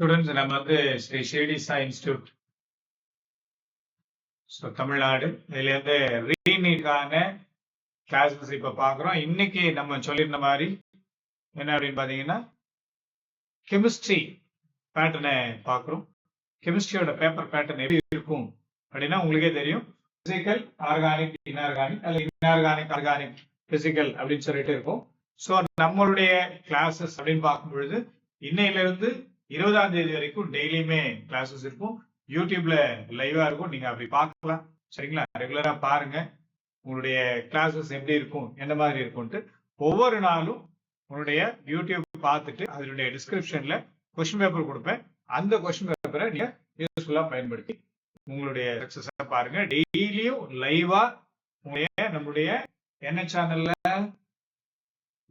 Students நம்ம Sri Shirdi Sai institute Tamil Nadu இதுல இருந்து ரீநீட்கான கிளாஸஸ் இப்ப பாக்குறோம். இன்னைக்கு நம்ம சொல்லியிருந்த மாதிரி என்ன அப்படின்னு பாத்தீங்கன்னா கெமிஸ்ட்ரி பேட்டர்னை பாக்குறோம். கெமிஸ்ட்ரியோட பேப்பர் பேட்டர்ன் எப்படி இருக்கும் அப்படின்னா உங்களுக்கே தெரியும். பிசிக்கல், ஆர்கானிக், இன்ஆர்கானிக் அல்ல இன்ஆர்கானிக், ஆர்கானிக், பிசிக்கல் அப்படின்னு சொல்லிட்டு இருக்கும். ஸோ நம்மளுடைய கிளாஸஸ் அப்படின்னு பார்க்கும் பொழுது இன்னையில இருந்து 20ஆம் தேதி வரைக்கும் டெய்லியுமே கிளாஸஸ் இருக்கும். யூடியூப்ல லைவா இருக்கும், நீங்க அப்படி பார்க்கலாம். சரிங்களா? ரெகுலரா பாருங்க உங்களுடைய கிளாஸஸ் எப்படி இருக்கும், எந்த மாதிரி இருக்கும்ட்டு. ஒவ்வொரு நாளும் உங்களுடைய யூடியூப் பார்த்துட்டு அதனுடைய டிஸ்கிரிப்ஷன்ல கொஸ்டின் பேப்பர் கொடுப்பேன். அந்த கொஸ்டின் பேப்பரை நீங்க யூஸ்ஃபுல்லா பயன்படுத்தி உங்களுடைய சக்சஸ பாருங்க. டெய்லியும் லைவா நம்மளுடைய என்ன சேனல்ல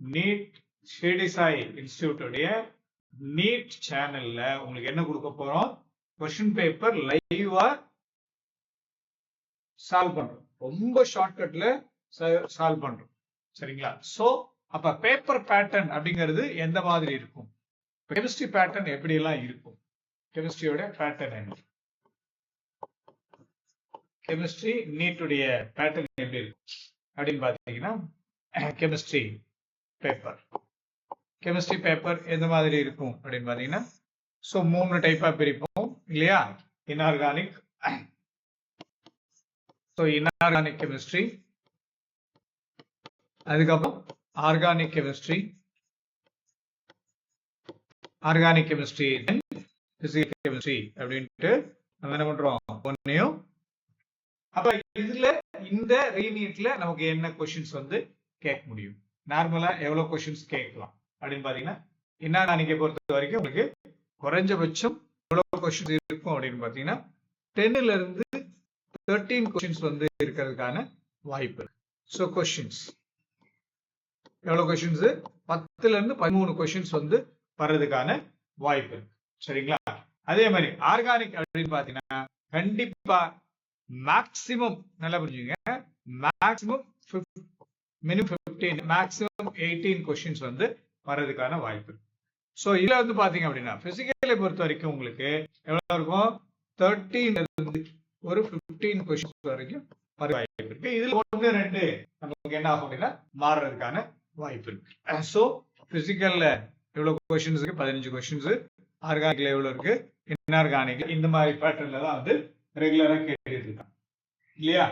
நீட் ஷிரடி சாய் இன்ஸ்டிடியூட் உடைய நீட் சேனல்ல உங்களுக்கு என்ன கொடுக்க போறோம், கொஸ்டின் பேப்பர் லைவா சால்வ் பண்றோம். ரொம்ப ஷார்ட்கட்ல சால்வ் பண்றோம். சரிங்களா? சோ அப்ப பேப்பர் பேட்டர்ன் அப்படிங்கிறது எந்த மாதிரி இருக்கும், கெமிஸ்ட்ரி பேட்டர்ன் எப்படி எல்லாம் இருக்கும், கெமிஸ்ட்ரியோட பேட்டர்ன் என்ன, கெமிஸ்ட்ரி நீட்டுடைய பேட்டர்ன் எப்படி இருக்கும் அப்படின்னு பாத்தீங்கன்னா கெமிஸ்ட்ரி பேப்பர் எந்த மாதிரி இருக்கும் அப்படின்னு பாத்தீங்கன்னா சோ 3 டைப்பா பிரிப்போம் இல்லையா? இன்ஆர்கானிக், சோ இன்ஆர்கானிக் கெமிஸ்ட்ரி, அதுக்கப்புறம் ஆர்கானிக் கெமிஸ்ட்ரி, பிசிக்கல் கெமிஸ்ட்ரி அப்படின்ட்டு நம்ம என்ன பண்றோம் ஒன்னையும். அப்ப இதுல இந்த ரீநீட்ல நமக்கு என்ன கொஸ்டின்ஸ் கேட்க முடியும், நார்மலா எவ்வளவு கொஸ்டின்ஸ் கேட்கலாம் அப்படின்னு பாத்தீங்கன்னா இன்ஆர்கானிக்கை பொறுத்த வரைக்கும் உங்களுக்கு குறைஞ்சபட்சம் எவ்வளவு கொஸ்டின்ஸ் இருக்கும் அப்படின்னு பாத்தீங்கன்னா 10ல இருந்து 13 கொஸ்டின்ஸ் இருக்கிறதுக்கான வாய்ப்பு. சோ கொஸ்டின்ஸ் எவ்வளவு கொஸ்டின்ஸ், 10ல இருந்து 13 கொஸ்டின்ஸ் வர்றதுக்கான வாய்ப்பு. சரிங்களா? அதே மாதிரி ஆர்கானிக் அப்படின்னு பாத்தீங்கன்னா கண்டிப்பா மேக்சிமம் நல்லா புரிஞ்சுங்க, மேக்சிமம் மினிமம் 15 மேக்சிமம் 18 கொஸ்டின்ஸ் வர்றதுக்கான வாய்ப்பு. சோ இதுல பாத்தீங்க அப்படின்னா பிசிக்கலை பொறுத்த வரைக்கும் உங்களுக்கு எவ்வளவு இருக்கும், 13 இருந்து ஒரு 15 கொஸ்டின்ஸ் வரைக்கும் வர வாய்ப்பு இருக்கு. இதுல 1-2 நமக்கு என்ன ஆகும் அப்படின்னா மாறுறதுக்கான வாய்ப்பு இருக்கு. சோ பிசிக்கல்ல எவ்வளவு கொஸ்டின்ஸ் இருக்கு, 15 கொஸ்டின்ஸ். ஆர்கானிக்ல எவ்வளவு இருக்கு, இன்ஆர்கானிக்ல இந்த மாதிரி பேட்டர்ன்ல தான் ரெகுலரா கேட்டுட்டு இருக்காங்க இல்லையா?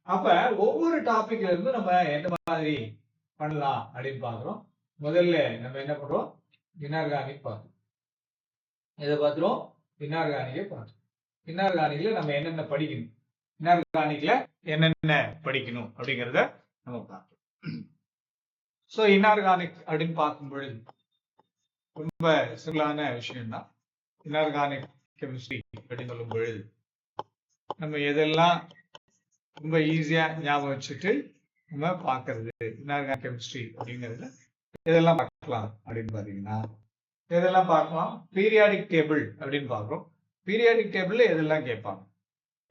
அப்ப ஒவ்வொரு டாபிக்ல இருந்து நம்ம எந்த மாதிரி பண்ணலாம் அப்படின்னு பாக்குறோம். முதல்ல நம்ம என்ன பண்றோம், இன்ஆர்கானிக் பார்த்தோம். இதை பார்த்துரும் இன்ஆர்கானிக்கை பார்த்தோம். இன்ஆர்கானிக்ல நம்ம என்னென்ன படிக்கணும், இன்ஆர்கானிக்ல என்னென்ன படிக்கணும் அப்படிங்கறத நம்ம பார்த்தோம். சோ இன்ஆர்கானிக் அப்படின்னு பார்க்கும் பொழுது ரொம்ப சிம்பிளான விஷயம் தான். இன்ஆர்கானிக் கெமிஸ்ட்ரி அப்படின்னு சொல்லும் பொழுது நம்ம எதெல்லாம் ரொம்ப ஈஸியா ஞாபகம் வச்சுட்டு நம்ம பாக்குறது, இன்ஆர்கானிக் கெமிஸ்ட்ரி அப்படிங்கறதுல எதெல்லாம் பார்க்கலாம் அப்படின்னு பாத்தீங்கன்னா எதெல்லாம் பார்க்கலாம், பீரியாடிக் டேபிள் அப்படின்னு பார்க்கிறோம். பீரியாடிக் டேபிள்ல எதெல்லாம் கேட்பாங்க,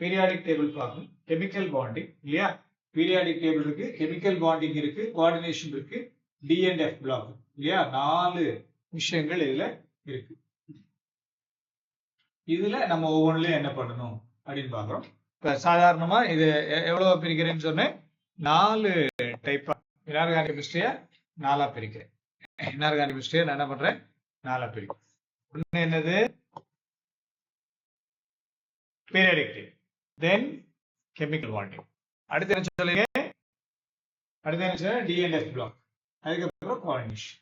பீரியாடிக் டேபிள் பார்க்கணும். கெமிக்கல் பாண்டிங் இல்லையா, பீரியாடிக் டேபிள் இருக்கு, கெமிக்கல் பாண்டிங் இருக்கு, கோஆர்டினேஷன் இருக்கு, D&F பிளாக் இல்லையா, 4 விஷயங்கள் இதுல இருக்கு. இதுல நம்ம ஒவ்வொன்றுலயும் என்ன பண்ணணும் அப்படின்னு பாக்குறோம். இப்ப சாதாரணமா இது எவ்வளவு பிரிக்கிறேன்னு சொன்னேன், 4 டைப்பா இன்ஆர்கானிக் கெமிஸ்ட்ரியா 4ஆ பிரிக்கிறேன். இன்ஆர்கானிக் கெமிஸ்ட்ரியா நான் என்ன பண்றேன், 4ஆ பிரிக்கிறேன். ஒண்ணு என்னது, பீரியாடிக் டேபிள், தென் கெமிக்கல் பாண்டிங், அடுத்து என்ன சொல்லுங்க, அடுத்து என்ன சொல்லுங்க D&F பிளாக், அதுக்கப்புறம் கோஆர்டினேஷன்,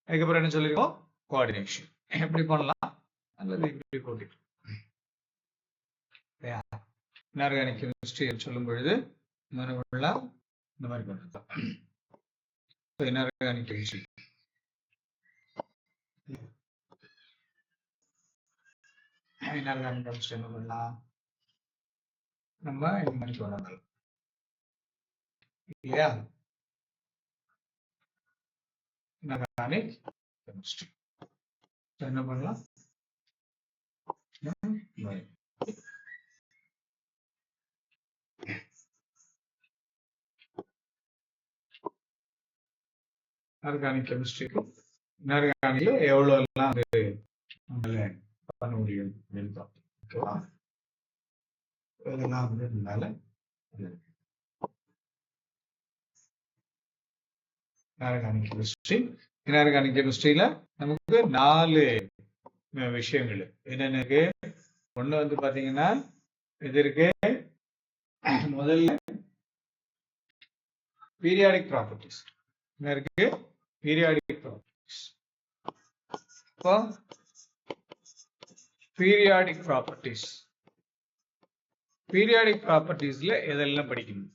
அதுக்கப்புறம் என்ன சொல்லிருக்கோம் கோஆர்டினேஷன். எப்படி பண்ணலாம் அல்லது இப்படி போட்டு இன்ஆர்கானிக் கெமிஸ்ட்ரி சொல்லும் பொழுது இந்த மாதிரி பண்ணலாம். இன்ஆர்கானிக் கெமிஸ்ட்ரி இன்ஆர்கானிக் கெமிஸ்ட்ரி என்ன பண்ணலாம், நம்ம இந்த மாதிரி சொல்லலாம் இல்லையா? இன்ஆர்கானிக் கெமிஸ்ட்ரி என்ன பண்ணலாம், ஆர்கானிக் கெமிஸ்ட்ரிக்கு இன்ஆர்கானிக்ல எவ்வளவு எல்லாம் பண்ண முடியும் அப்படின்னு. ஓகேவா? இதெல்லாம் வந்து இதனால இனார்கானிக் கெமிஸ்ட்ரி. இனார்கானிக் கெமிஸ்ட்ரியில நமக்கு 4 விஷயங்கள் என்னென்ன. ஒண்ணு வந்து பாத்தீங்கன்னா இது இருக்கு. முதல்ல பீரியாடிக் ப்ராப்பர்ட்டிஸ் இருக்கு. Periodic properties. இப்போ பீரியாடிக் ப்ராப்பர்ட்டிஸ் பீரியாடிக் ப்ராப்பர்ட்டிஸ்ல எதெல்லாம் படிக்கணும்?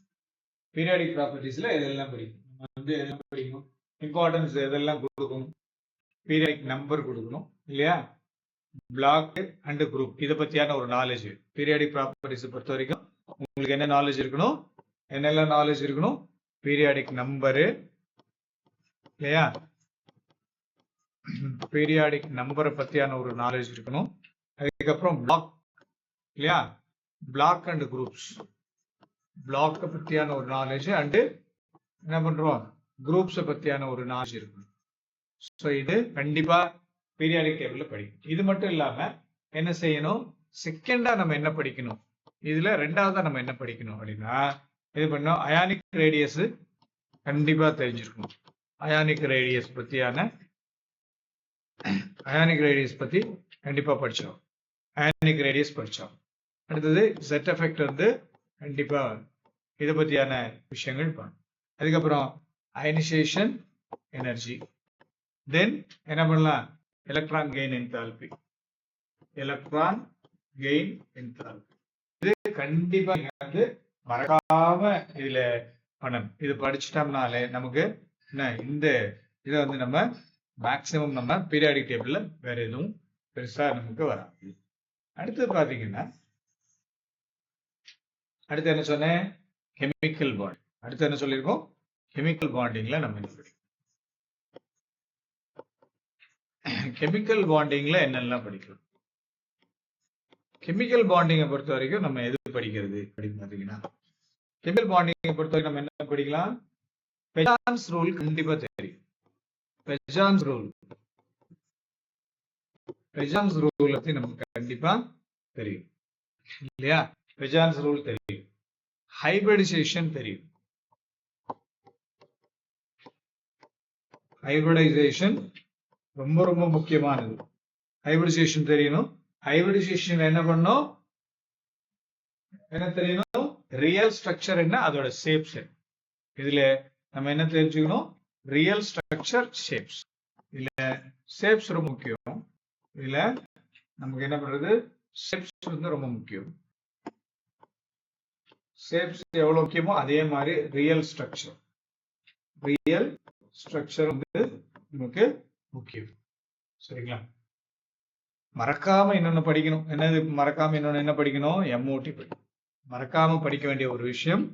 பீரியாடிக் ப்ராப்பர்ட்டிஸ்ல எதெல்லாம் படிக்கணும்? நம்ம வந்து எதெல்லாம் படிக்கணும்? இம்பார்ட்டன்ஸ் எதெல்லாம் கொடுக்கணும்? பீரியாடிக் நம்பர் கொடுக்கணும் இல்லையா? பிளாக் அண்ட் குரூப் இதை பத்தியான ஒரு நாலேஜ். பீரியாடிக் ப்ராப்பர்ட்டிஸ் பொறுத்த வரைக்கும் உங்களுக்கு என்ன நாலேஜ் இருக்கணும்? என்னெல்லாம் நாலேஜ் இருக்கணும்? பீரியாடிக் நம்பரு இல்லையா? பீரியாடிக் நம்பரை பத்தியான ஒரு நாலேஜ் இருக்கணும். அதுக்கப்புறம் பிளாக் இல்லையா? Block and groups. பிளாக் பத்தியான ஒரு நாலேஜ் அண்ட் என்ன பண்றோம்? குரூப்ஸை பத்தியான ஒரு நாலேஜ் இருக்கணும். ஸோ இது கண்டிப்பா பீரியாடிக் டேபிள்ல படிக்கணும். இது மட்டும் இல்லாம என்ன செய்யணும்? செகண்டா நம்ம என்ன படிக்கணும்? இதுல ரெண்டாவதா நம்ம என்ன படிக்கணும் அப்படின்னா இது பண்ணோம். அயானிக் ரேடியஸ் கண்டிப்பா தெரிஞ்சிருக்கணும். அயானிக் ரேடியஸ் பத்தி கண்டிப்பா படிச்சோம். அயானிக் ரேடியஸ் படிச்சோம். அடுத்தது செட் எஃபெக்ட் வந்து கண்டிப்பா இதை பத்தியான விஷயங்கள் பண்ணும். அதுக்கப்புறம் அயனைசேஷன் எனர்ஜி. தென் என்ன பண்ணலாம்? Electron gain enthalpy. Electron gain enthalpy இது கண்டிப்பா வந்து மறக்காம இதுல பண்ணணும். இது படிச்சுட்டோம்னாலே நமக்கு என்ன இந்த இதை வந்து நம்ம மேக்சிமம் நம்ம பீரியாடிக் டேபிள்ல வேற எதுவும் பெருசா நமக்கு வராது. அடுத்து பாத்தீங்கன்னா அடுத்து என்ன சொன்னேன்? Chemical bond. அடுத்து என்ன சொல்லியிருக்கோம்? கெமிக்கல் பாண்டிங்ல நம்ம என்ன படிக்கணும்? கெமிக்கல் பாண்டிங்ல என்னெல்லாம் படிக்கலாம்? கெமிக்கல் பாண்டிங்கை பொறுத்த வரைக்கும் நம்ம எது படிக்கிறது அப்படின்னு பாத்தீங்கன்னா கெமிக்கல் பாண்டிங்கை பொறுத்த வரைக்கும் நம்ம என்ன படிக்கலாம்? பெஜான்ஸ் ரூல் கண்டிப்பா தெரியும். பெஜான்ஸ் ரூல் பத்தி நமக்கு கண்டிப்பா தெரியும் இல்லையா? பெஜான்ஸ் ரூல் தெரியும். ஹைபிரிடைசேஷன் தெரியும். ஹைபிரிடைசேஷன் ரொம்ப ரொம்ப முக்கியமானது. ஹைபிரிடைசேஷன் தெரியணும். ஹைபிரிடைசேஷன் என்ன பண்ணும்? என்ன தெரியணும்? ரியல் ஸ்ட்ரக்சர் என்ன, அதோட ஷேப்ஸ் என்ன. இதுல நம்ம என்ன தெரிஞ்சுக்கணும்? Real structure, shapes. இதுல ஷேப்ஸ் ரொம்ப முக்கியம். இதுல நமக்கு என்ன பண்றது? ஷேப்ஸ் வந்து ரொம்ப முக்கியம். ஷேப்ஸ் எவ்வளவு முக்கியமோ அதே மாதிரி ரியல் ஸ்ட்ரக்சர் வந்து நமக்கு முக்கியம். சரிங்களா? மறக்காம இன்னொன்னு படிக்கணும். என்னது மறக்காம இன்னொன்னு என்ன படிக்கணும்? எம்ஓடி படிக்கணும். மறக்காம படிக்க வேண்டிய ஒரு விஷயம்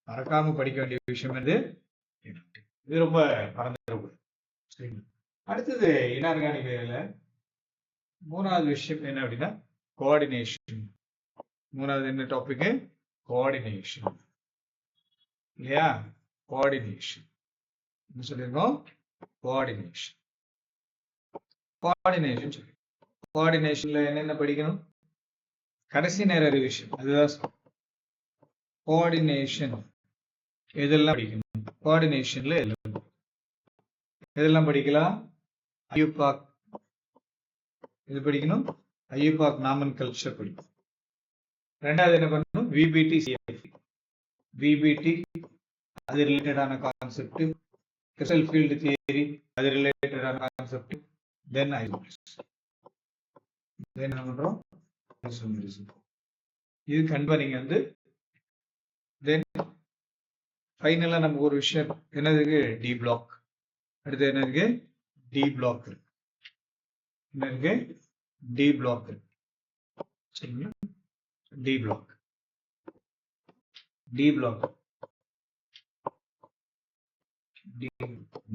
மறக்காம படிக்க வேண்டிய விஷயம் வந்து இது ரொம்ப பரந்த. அடுத்தது இன்ஆர்கானிக்ல மூணாவது விஷயம் என்ன அப்படின்னா கோஆர்டினேஷன். மூணாவது என்ன டாபிக்? கோஆர்டினேஷன் இல்லையா? கோஆர்டினேஷன் என்ன சொல்லிருக்கோம்? கோஆர்டினேஷன் சொல்லி கோஆர்டினேஷன்ல என்னென்ன படிக்கணும்? கடைசி நேர ரிவிஷன் அதுதான் கோஆர்டினேஷன். எதெல்லாம் படிக்கணும்? கோஆர்டினேஷன்ல எதெல்லாம் படிக்கலாம்? ஐயூபாக் இது படிக்கணும். ஐயூபாக் நாமன் கல்ச்சர் படிக்கணும். ரெண்டாவது என்ன பண்ணணும்? VPT CFE. விபிடி அது ரிலேட்டடான கான்செப்ட். கிறிஸ்டல் ஃபீல்டு தியரி அது ரிலேட்டடான கான்செப்ட். தென் என்ன பண்றோம்? இது கண்டிப்பா நீங்க வந்து தென் ஃபைனலா நமக்கு ஒரு விஷயம் என்னதுக்கு? D block. அடுத்து என்ன இருக்கு? டி பிளாக் இருக்கு. என்ன இருக்கு? டி பிளாக் இருக்கு. சரிங்களா? D block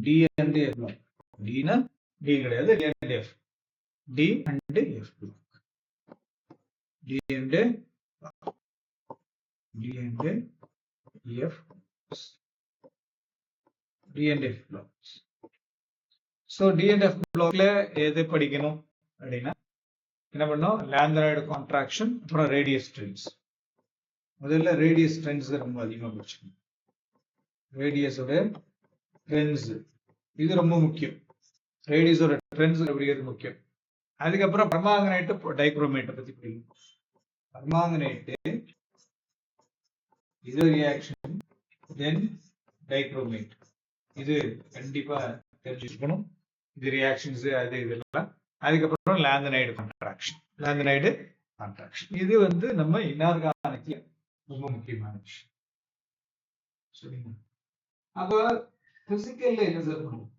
D and F block. டினா டி கிடையாது, D and F. D and F block. D and F blocks. So D and F பிளாக்ல எது படிக்கணும்? அப்படின்னா என்ன பண்ணோம்? லாந்தராய்டு கான்ட்ராக்ஷன், அப்புறம் ரேடியஸ் ட்ரெண்ட்ஸ். முதல்ல ரேடியஸ் ட்ரெண்ட்ஸ் ரொம்ப அதிகமாக படிச்சுக்கணும். ரேடியஸோட ட்ரெண்ட்ஸ் இது ரொம்ப முக்கியம். ரேடியஸோட ட்ரெண்ட்ஸ் அப்படிங்கிறது முக்கியம். அதுக்கப்புறம் பர்மாங்கனேட் டைக்ரோமேட்டை பத்தி படிக்கணும். பர்மாங்கனேட் இது ரியாக்ஷன், தென் டைக்ரோமேட் இது கண்டிப்பா தெரிஞ்சுக்கணும். இது ரியாக்ஷன்ஸ் அது இதெல்லாம். அதுக்கப்புறம் லாந்தனைடு கான்ட்ராக்ஷன். லாந்தனைடு கான்ட்ராக்ஷன் இது வந்து நம்ம இன்ஆர்கானிக்ல ரொம்ப முக்கியமான விஷயம். சரிங்க. அப்ப பிசிக்கல்ல என்ன சார் பண்ணுவோம்?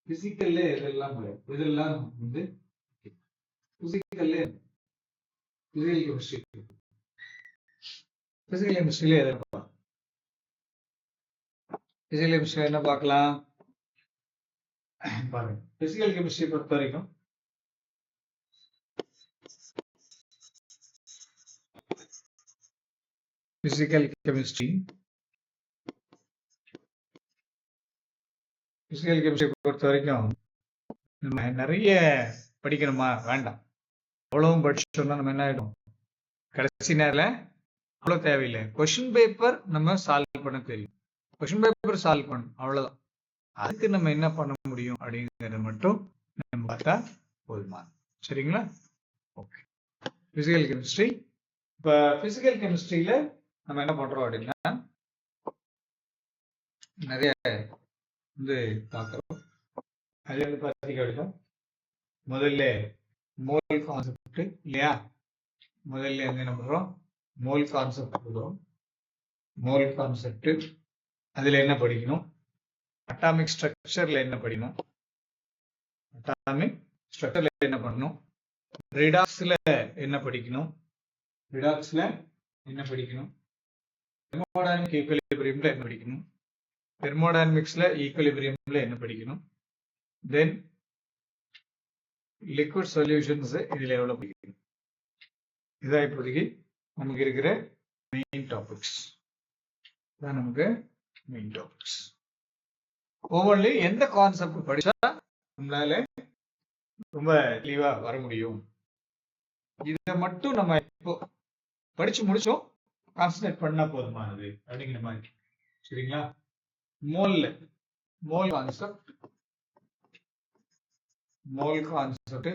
பிசிக்கல்ல இதெல்லாம் இதெல்லாம் வந்து பிசிக்கல்ல பிசிக்கல் கெமிஸ்ட்ரி. பிசிக்கல் கெமிஸ்ட்ரியில எதை பார்க்கலாம்? பிசிக்கல் கெமிஸ்ட்ரி என்ன பார்க்கலாம் பாருங்க. பிசிக்கல் கெமிஸ்ட்ரி பொறுத்த வரைக்கும் பிசிக்கல் கெமிஸ்ட்ரி பொறுத்த வரைக்கும் நம்ம நிறைய படிக்கணுமா? வேண்டாம். அவ்வளவும் படிச்சோம்னா நம்ம என்ன ஆயிடும்? கடைசி நேரில் அவ்வளவு தேவையில்லை. கொஸ்டின் பேப்பர் நம்ம சால்வ் பண்ண தெரியும். கொஸ்டின் பேப்பர் சால்வ் பண்ணணும், அவ்வளவுதான். அதுக்கு நம்ம என்ன பண்ண முடியும் அப்படிங்கறத மட்டும் நம்ம பார்த்தா போதுமா? சரிங்களா? ஓகே. Physical chemistry. இப்ப பிசிக்கல் கெமிஸ்ட்ரியில நம்ம என்ன பண்றோம் அப்படின்னா நிறைய வந்து பார்க்கிறோம். அது வந்து பார்த்தீங்க அப்படின்னா முதல்ல மோல் கான்செப்ட் இல்லையா? முதல்ல என்ன பண்றோம்? மோல் கான்செப்ட் போடுறோம். மோல் கான்செப்ட் அதுல என்ன படிக்கணும்? அட்டாமிக் ஸ்ட்ரக்சர்ல என்ன படிக்கணும்? அட்டாமிக் ஸ்ட்ரக்சர்ல என்ன பண்ணணும்? ரிடாக்ஸ்ல என்ன படிக்கணும்? ரிடாக்ஸ்ல என்ன படிக்கணும்? தெர்மோடைனமிக் ஈக்குலிபிரியம்ல என்ன படிக்கணும்? தெர்மோடைனமிக்ஸ்ல ஈக்குலிபிரியம்ல என்ன படிக்கணும்? தென் லிக்விட் சொல்யூஷன்ஸ் இதுல எவ்வளவு படிக்கணும்? இதான் இப்போதைக்கு நமக்கு இருக்கிற மெயின் டாபிக்ஸ். இதான் நமக்கு மெயின் டாபிக்ஸ். ஒவ்வொன்றிலையும் எந்த கான்செப்ட் படிச்சா நம்மளால ரொம்ப தெளிவா வர முடியும்? இதை மட்டும் நம்ம இப்போ படிச்சு முடிச்சோம், கான்சன்ட்ரேட் பண்ணா போதுமானது அப்படிங்கிற மாதிரி. சரிங்களா? மோல் கான்செப்ட்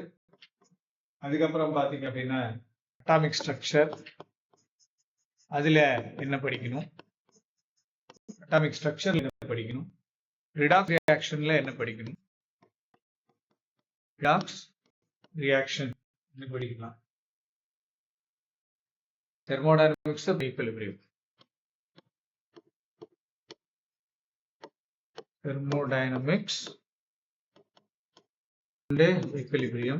அதுக்கப்புறம் பாத்தீங்க அப்படின்னா அட்டாமிக் ஸ்ட்ரக்சர் அதுல என்ன படிக்கணும்? அட்டாமிக் ஸ்ட்ரக்சர்ல என்ன படிக்கணும்? ரிடாக்ஸ் ரியாக்ஷன்ல என்ன படிக்கணும்? ரிடாக்ஸ் ரியாக்ஷன் என்ன படிக்கலாம்? Thermodynamics equilibrium. Thermodynamics and equilibrium.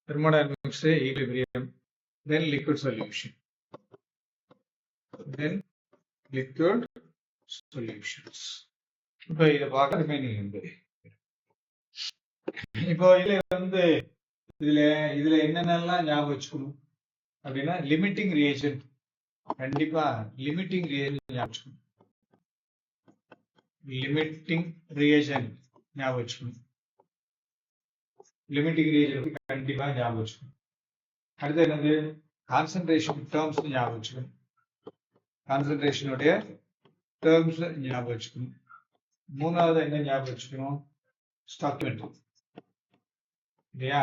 Thermodynamics equilibrium, then liquid solution, then liquid solutions. இப்போ இதை பார்க்க ரிமைனிங் என்பது இப்போ இதுல என்னென்னலாம் ஞாபகம் வச்சுக்கணும் அப்படின்னா லிமிட்டிங் ரியேஜென்ட். கண்டிப்பா லிமிட்டிங் ரியேஜென்ட் ஞாபகம் வச்சுக்கணும். லிமிட்டிங் ரியேஜென்ட் ஞாபகம் வச்சுக்கணும். லிமிட்டிங் ரியேஜென்ட் கண்டிப்பா ஞாபகம் வச்சுக்கணும். அடுத்து என்னது? கான்சன்ட்ரேஷன் டேர்ம்ஸ் ஞாபகம் வச்சுக்கணும். கான்சன்ட்ரேஷனுடைய டேர்ம்ஸ் ஞாபகம் வச்சுக்கணும். மூணாவது என்ன ஞாபகம் வச்சுக்கணும்? ஸ்டாக்கியோமெட்ரி இல்லையா?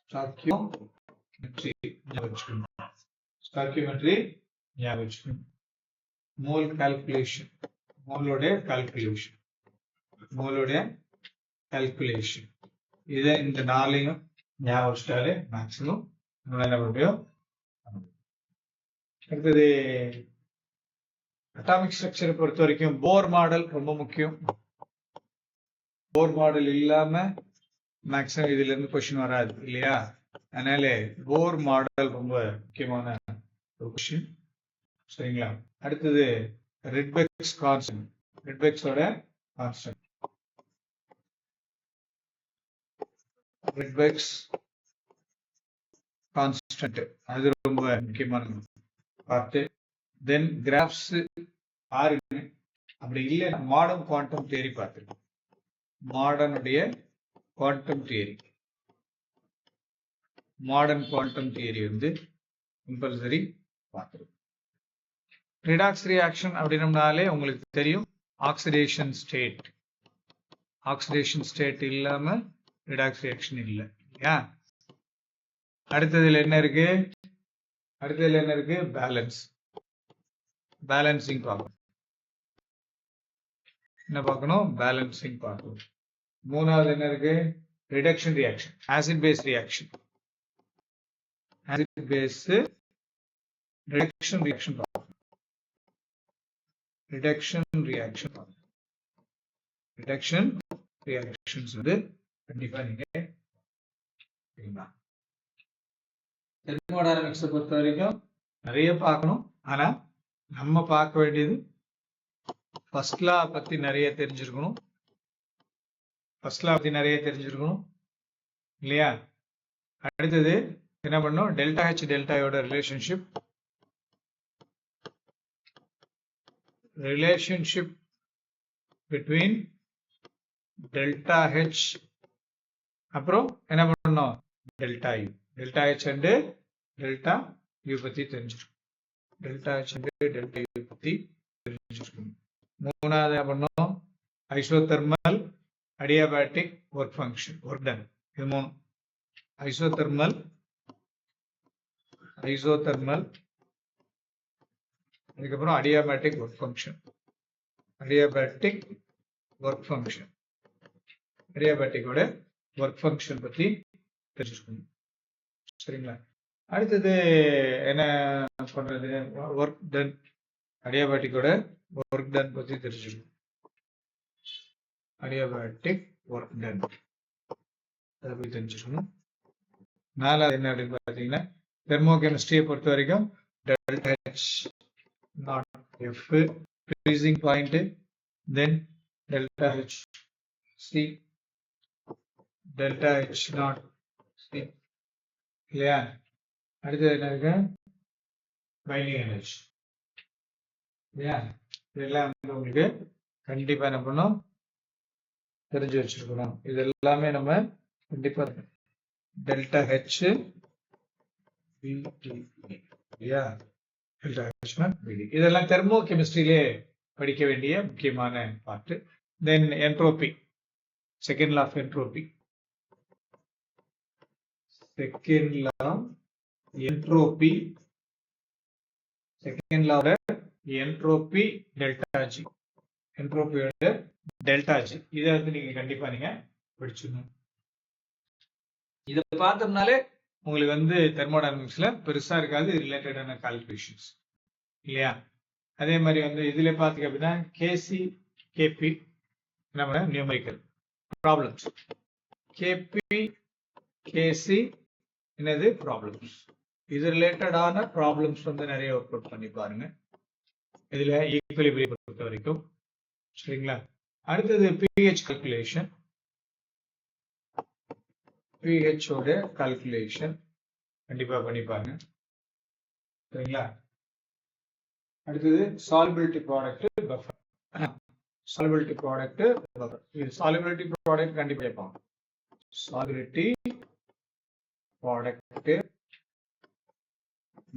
ஸ்டாக்கியோமெட்ரி ஞாபகம் வச்சுக்கணும். ஸ்டாக்கியோமெட்ரி ஞாபகம் வச்சுக்கணும். மோல் கால்குலேஷன், மோலோடைய கால்குலேஷன் இதை இந்த நாளையும் ஞாபகம் வச்சுட்டாலே மேக்சிமம் நம்ம என்ன முடியும். அடுத்தது அட்டாமிக் ஸ்ட்ரக்சரை பொறுத்த வரைக்கும் போர் மாடல் ரொம்ப முக்கியம். போர் மாடல் இல்லாம மேக்சிமம் இதுல இருந்து கொஸ்டின் வராது இல்லையா? அதனால போர் மாடல் ரொம்ப முக்கியமான ஒரு கொஸ்டின். சரிங்களா? அடுத்தது ரெட்பெக்ஸ் கான்ஸ்டன்ட். ரெட்பெக்ஸோட கான்ஸ்டன்ட், ரெட்பெக்ஸ் கான்ஸ்டன்ட் அது ரொம்ப முக்கியமான பார்ட். தென் கிராஃப்ஸ் 6 அப்படி இல்லை மாடர்ன் குவாண்டம் தியரி பார்த்துருக்கோம். மாடர்னுடைய quantum theory, modern quantum theory வந்து கம்பல்சரி பார்த்துருக்கோம். ரிடாக்ஸ் ரியாக்ஷன் அப்படின்னம்னாலே உங்களுக்கு தெரியும், ஆக்சிடேஷன் ஸ்டேட். ஆக்சிடேஷன் ஸ்டேட் இல்லாம ரிடாக்ஸ் ரியாக்ஷன் இல்லை இல்லையா? அடுத்ததுல என்ன இருக்கு? அடுத்ததுல என்ன இருக்கு? பேலன்ஸ், பேலன்சிங் பார்க்கணும். என்ன பார்க்கணும்? பேலன்சிங் பார்க்கணும். மூணாவது என்ன இருக்கு? Reduction reaction, acid base reaction. Acid base reduction reaction பார்க்கணும். ரிடக்ஷன் ரியாக்ஷன் பார்க்கணும். ரிடக்ஷன் ரியாக்ஷன்ஸ் வந்து கண்டிப்பா நீங்க தெர்மோடைனமிக்ஸை பொறுத்த வரைக்கும் நிறைய பார்க்கணும். ஆனா நம்ம பார்க்க வேண்டியது ஃபர்ஸ்ட் லா பத்தி நிறைய தெரிஞ்சிருக்கணும். ஃபர்ஸ்ட் லா பத்தி நிறைய தெரிஞ்சிருக்கணும் இல்லையா? அடுத்தது என்ன பண்ணணும்? டெல்டா ஹெச் டெல்டாயோட ரிலேஷன்ஷிப் பிட்வீன் டெல்டா ஹெச் அப்புறம் என்ன பண்ணணும்? Delta U. Delta H and delta U பத்தி தெரிஞ்சிருக்கும். Delta H and delta U பத்தி தெரிஞ்சிருக்கும். மூணாவது என்ன பண்ணோம்? Isothermal adiabatic work function, work done. இது மூணு. ஐசோதெர்மல் அதுக்கப்புறம் adiabatic work function. Adiabatic work function, அடியாபாட்டிக்கோட ஒர்க் ஃபங்க்ஷன் பத்தி தெரிஞ்சிருக்கணும். சரிங்களா? அடுத்தது என்ன பண்றது? ஒர்க் டன், அடியாபாட்டிக்கோட ஒர்க் டன் பத்தி தெரிஞ்சிருக்கணும். அடியாபாட்டிக் ஒர்க் டன் அதை பத்தி தெரிஞ்சிருக்கணும். நாலாவது என்ன அப்படின்னு பாத்தீங்கன்னா, தெர்மோகெமிஸ்ட்ரியை பொறுத்த வரைக்கும் delta H naught F freezing point, தென் delta H C, delta H naught C இல்லையா? அடுத்தது என்ன இருக்கு? பைண்டிங் எனர்ஜி இல்லையா? இதெல்லாம் வந்து உங்களுக்கு கண்டிப்பா என்ன பண்ணணும்? தெரிஞ்சு வச்சிருக்கணும். இது எல்லாமே நம்ம கண்டிப்பா டெல்டா ஹெச் இல்லையா? டெல்டா ஹெச் பிடி, இதெல்லாம் தெர்மோ கெமிஸ்ட்ரியிலே படிக்க வேண்டிய முக்கியமான part. Then entropy, second law of entropy. Second law entropy, second லாவோட என்ட்ரோபி டெல்டா ஜி, என்ட்ரோபியோட டெல்டா ஜி. இதை வந்து நீங்க கண்டிப்பா நீங்க படிச்சுக்கணும். இதை பார்த்தோம்னாலே உங்களுக்கு வந்து தெர்மோடைனமிக்ஸ்ல பெருசா இருக்காது ரிலேட்டடான கால்குலேஷன்ஸ் இல்லையா? அதே மாதிரி வந்து இதுல பாத்தீங்க அப்படின்னா கேசி கேபி நம்ம நியூமரிக்கல் ப்ராப்ளம்ஸ், கேபி கேசி என்னது ப்ராப்ளம்ஸ். இது ரிலேட்டடான ப்ராப்ளம்ஸ் வந்து நிறைய ஒர்க் அவுட் பண்ணி பாருங்க இதுல ஈக்குவலிபிரியம் பொறுத்த வரைக்கும். சரிங்களா? அடுத்தது pH கால்குலேஷன், pH ஓட கால்குலேஷன் கண்டிப்பா பண்ணி பாருங்க. சரிங்களா? அடுத்தது solubility product buffer, solubility product buffer. இது சாலிபிலிட்டி ப்ராடக்ட் கண்டிப்பா கேட்பாங்க. Solubility product.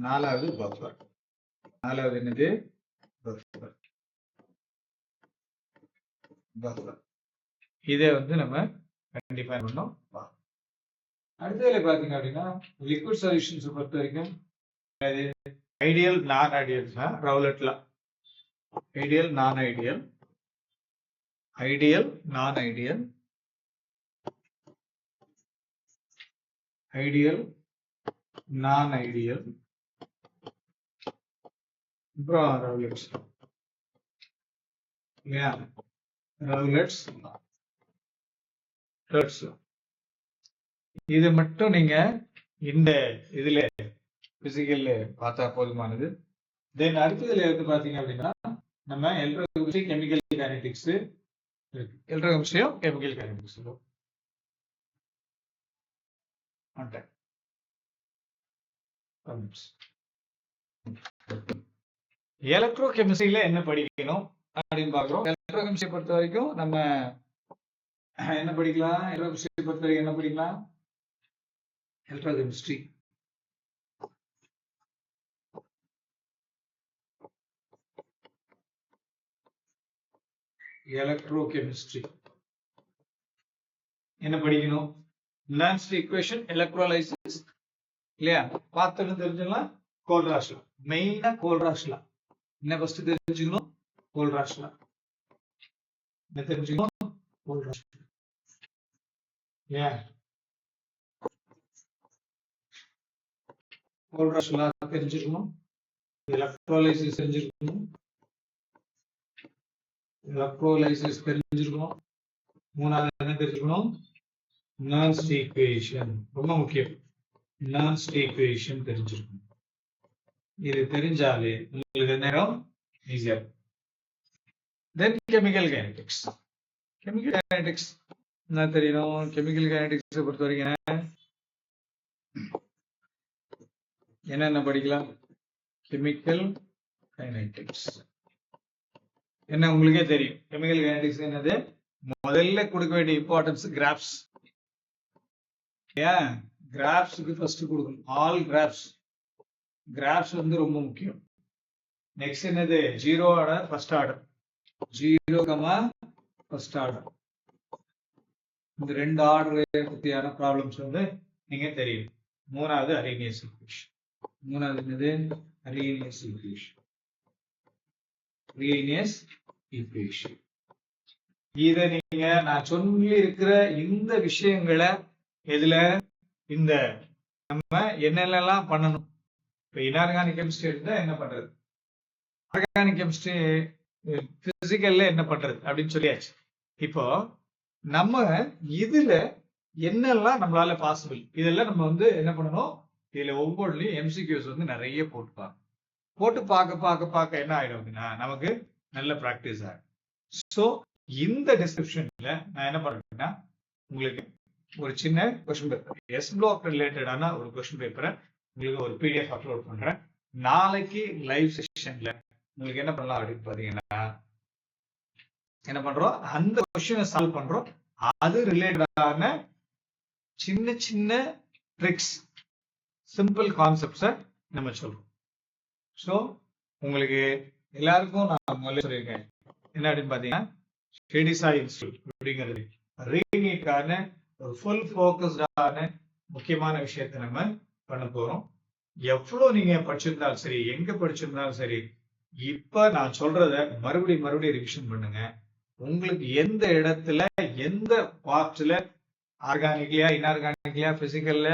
நாலாவது பஃபர். நாலாவது என்னது? பஃபர். பஃபர் இதை வந்து நம்ம கண்டிப்பா பண்ணோம். அடுத்ததுல பாத்தீங்க அப்படின்னா லிக்விட் சொல்யூஷன்ஸ் பொறுத்த வரைக்கும் ஐடியல் நான் ஐடியல் ரவுலட் லா, ஐடியல் நான் ஐடியல், ஐடியல் நான் ஐடியல், ஐடியல் நான் ஐடியல், அப்புறம் ரவுலட்ஸ் இல்லையா? ரவுலட்ஸ் இது மட்டும் நீங்க இந்த இதுல பிசிக்கல் பார்த்தா போதுமானது. தென் அடுத்ததுல இருந்து பாத்தீங்க அப்படின்னா நம்ம எலக்ட்ரோகெமிஸ்ட்ரி, கெமிக்கல் கைனடிக்ஸ் இருக்கு. எலக்ட்ரோகெமிஸ்ட்ரியும் கெமிக்கல் கைனடிக்ஸ் எலக்ட்ரோகெமிஸ்ட்ரியில என்ன படிக்கணும் அப்படின்னு பாக்குறோம். எலக்ட்ரோகெமிஸ்ட்ரி பொறுத்த வரைக்கும் நம்ம என்ன படிக்கலாம்? எலக்ட்ரோகெமிஸ்ட்ரி பொறுத்த வரைக்கும் என்ன படிக்கலாம்? எலக்ட்ரோகெமிஸ்ட்ரி என்ன படிக்கணும்? நான்ஸ்ட் ஈக்குவேஷன், எலக்ட்ரோலைசிஸ் இல்லையா? பார்த்தது தெரிஞ்சுக்கலாம். கோல்ராஷ்லா, மெயினா கோல்ராஷ்லா என்ன ஃபர்ஸ்ட் தெரிஞ்சுக்கணும்? கோல்ராஷ்லா என்ன தெரிஞ்சுக்கணும்? கோல்ராஷ்லா. ஏன் கோல்ராஷ்லா தெரிஞ்சுக்கணும்? எலக்ட்ரோலைசிஸ் தெரிஞ்சுக்கணும். எலக்ட்ரோலைசிஸ் தெரிஞ்சிருக்கணும். மூணாவது என்ன தெரிஞ்சுக்கணும்? நான்ஸ்ட் ஈக்குவேஷன், ரொம்ப முக்கியம். நான்ஸ்ட் ஈக்குவேஷன் தெரிஞ்சிருக்கணும். இது தெரிஞ்சாலே உங்களுக்கு நேரம் ஈஸியா. தென் கெமிக்கல் கைனடிக்ஸ். கெமிக்கல் கைனடிக்ஸ் என்ன தெரியணும்? கெமிக்கல் கைனடிக்ஸ் பொறுத்த வரைக்கும் என்னென்ன படிக்கலாம்? கெமிக்கல் கைனடிக்ஸ் என்ன உங்களுக்கே தெரியும். கெமிக்கல் கைனடிக்ஸ் என்னது? முதல்ல கொடுக்க வேண்டிய இம்பார்ட்டன்ஸ் கிராஃப்ஸ். ஏன் கிராஃப்ஸ்க்கு ஃபர்ஸ்ட் கொடுக்கணும்? All graphs. கிராஃப்ஸ் வந்து ரொம்ப முக்கியம். நெக்ஸ்ட் என்னது? Zero order, first order. Zero comma first order. இந்த ரெண்டு ஆர்டர் பத்தியான ப்ராப்ளம்ஸ் வந்து நீங்க தெரியும். மூணாவது அரேனியஸ் ஈக்குவேஷன். மூணாவது என்னது? அரேனியஸ் ஈக்குவேஷன். அரேனியஸ் ஈக்குவேஷன். இத நீங்க நான் சொல்லி இருக்கிற இந்த விஷயங்களை எதுல, இந்த நம்ம என்னென்னலாம் பண்ணணும்? இப்ப இன்ஆர்கானிக் கெமிஸ்ட்ரி இருந்தா என்ன பண்றது, ஆர்கானிக் கெமிஸ்ட்ரி பிசிக்கல்ல என்ன பண்றது அப்படின்னு சொல்லியாச்சு. இப்போ நம்ம இதுல என்னெல்லாம் நம்மளால பாசிபிள், இதெல்லாம் நம்ம வந்து என்ன பண்ணணும்? இதுல ஒவ்வொன்றுலயும் எம்சிக்யூஸ் வந்து நிறைய போட்டு பார்க்க என்ன ஆயிடும் அப்படின்னா நமக்கு நல்ல பிராக்டிஸ் ஆகும். ஸோ இந்த டிஸ்கிரிப்ஷன்ல நான் என்ன பண்றேன்னா உங்களுக்கு ஒரு சின்ன கொஸ்டின் பேப்பர், எஸ் பிளாக் ரிலேட்டடான ஒரு கொஸ்டின் பேப்பரை உங்களுக்கு ஒரு பிடிஎஃப் அப்லோட் பண்றேன். நாளைக்கு லைவ் செஷன்ல உங்களுக்கு என்ன பண்ணலாம் அப்படின்னு பாத்தீங்கன்னா என்ன பண்றோம்? அந்த கொஸ்டினை சால்வ் பண்றோம். அது ரிலேட்டடான சின்ன சின்ன ட்ரிக்ஸ், சிம்பிள் கான்செப்ட்ஸை நம்ம சொல்றோம். ஸோ உங்களுக்கு எல்லாருக்கும் நான் முதல்ல சொல்லியிருக்கேன் என்ன அப்படின்னு பாத்தீங்கன்னா ஸ்டடிஸா இன்ஸ்டியூட் அப்படிங்கிறது ரீநீட்கான ஒரு ஃபுல் ஃபோக்கஸ்டான முக்கியமான விஷயத்தை நம்ம பண்ண போறோம். எவ்வளவு நீங்க படிச்சிருந்தாலும் சரி, எங்க படிச்சிருந்தாலும் சரி, இப்ப நான் சொல்றத மறுபடியும் ரிவிஷன் பண்ணுங்க. உங்களுக்கு எந்த இடத்துல, எந்த பார்ட்ல, ஆர்கானிக்லயா, இன்ஆர்கானிக்லயா, பிசிக்கல்ல,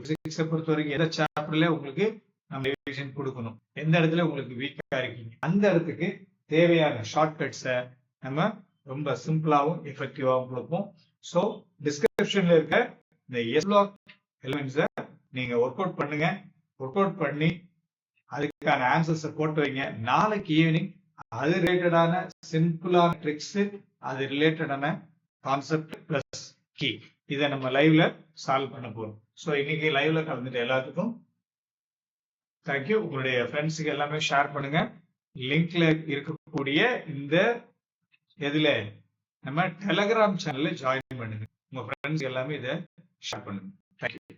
பிசிக்ஸை பொறுத்த வரைக்கும் எந்த சாப்டர்ல உங்களுக்கு நம்ம ரிவிஷன் கொடுக்கணும், எந்த இடத்துல உங்களுக்கு வீக்கா இருக்கீங்க, அந்த இடத்துக்கு தேவையான ஷார்ட்கட்ஸை நம்ம ரொம்ப சிம்பிளாவும் எஃபெக்டிவாகவும் கொடுப்போம். ஸோ டிஸ்கிரிப்ஷன்ல இருக்க இந்த எஸ் பிளாக் எலிமெண்ட்ஸை நீங்க ஒர்க் அவுட் பண்ணுங்க. ஒர்க் அவுட் பண்ணி அதுக்கான ஆன்சர்ஸை போட்டு வைங்க. நாளைக்கு ஈவினிங் அது ரிலேட்டடான சிம்பிளான ட்ரிக்ஸ், அது ரிலேட்டடான கான்செப்ட் பிளஸ் கீ, இதை நம்ம லைவ்ல சால்வ் பண்ண போறோம். ஸோ இன்னைக்கு லைவ்ல கலந்துட்டு எல்லாத்துக்கும் தேங்க்யூ. உங்களுடைய ஃப்ரெண்ட்ஸுக்கு எல்லாமே ஷேர் பண்ணுங்க. லிங்க்ல இருக்கக்கூடிய இந்த எதுல நம்ம டெலகிராம் சேனல்ல ஜாயின் பண்ணுங்க. உங்க ஃப்ரெண்ட்ஸ் எல்லாமே இதை ஷேர் பண்ணுங்க. தேங்க்யூ.